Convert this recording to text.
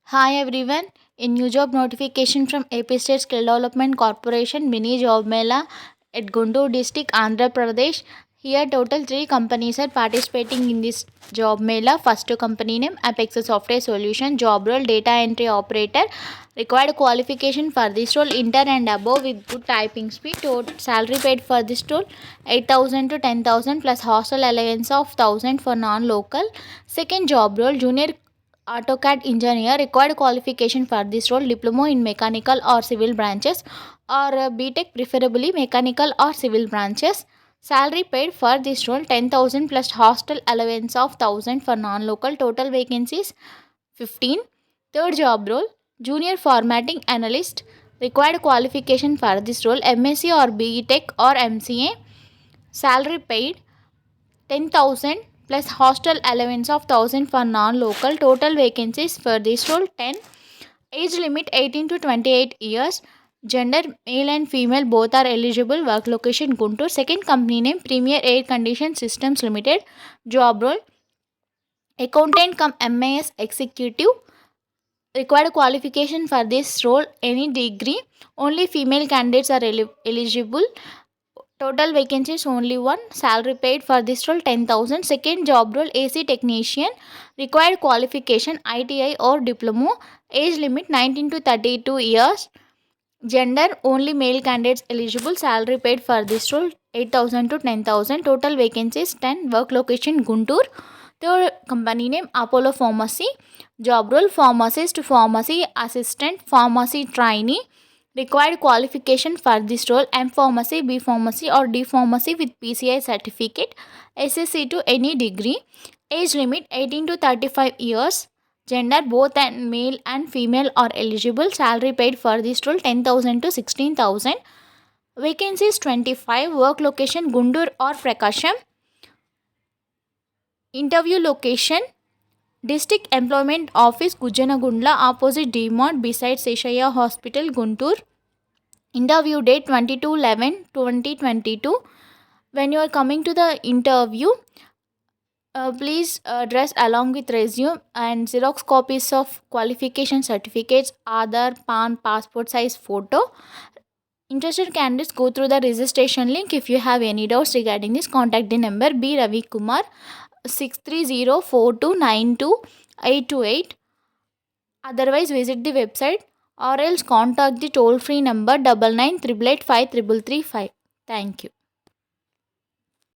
Hi everyone. A new job notification from AP State Skill Development Corporation mini job mela at Guntur district, Andhra Pradesh. Here total 3 companies are participating in this job mela. First company name APSSDC Software Solution. Job role data entry operator. Required qualification for this role inter and above with good typing speed. Total salary paid for this role 8,000 to 10,000 plus hostel allowance of 1,000 for non-local. Second job role junior Autocad engineer. Required qualification for this role diploma in mechanical or civil branches or B.Tech preferably mechanical or civil branches. Salary paid for this role 10,000 plus hostel allowance of 1,000 for non-local. Total vacancies 15. Third job role junior formatting analyst. Required qualification for this role MSc or B.Tech or MCA. Salary paid 10,000 plus hostel allowance of 1,000 for non-local. Total vacancies for this role 10. Age limit 18 to 28 years. Gender male and female both are eligible. Work location Guntur. Second company name Premier Air Condition Systems Limited. Job role accountant cum MIS executive. Required qualification for this role any degree. Only female candidates are eligible. Total vacancies only one. Salary paid for this role 10,000. Second job role AC technician. Required qualification ITI or diploma. Age limit 19 to 32 years. Gender only male candidates eligible. Salary paid for this role 8,000 to 10,000. Total vacancies 10. Work location Guntur. Third company name Apollo Pharmacy. Job role pharmacist, pharmacy assistant, pharmacy trainee. Required qualification for this role M Pharmacy, B Pharmacy or D Pharmacy with PCI certificate. SSC to any degree. Age limit 18 to 35 years. Gender both and male and female are eligible. Salary paid for this role 10,000 to 16,000. Vacancies 25. Work location Guntur or Prakasam. Interview location District Employment Office Gujanagundla opposite DMart beside Seshaya Hospital Guntur. Interview date 22/11/2022. When you are coming to the interview, please dress along with resume and Xerox copies of qualification certificates, Aadhaar, PAN, passport size photo. Interested candidates go through the registration link. If you have any doubts regarding this, contact the number B. Ravi Kumar 63042922828. Otherwise, visit the website or else contact the toll free number 9988853335. Thank you.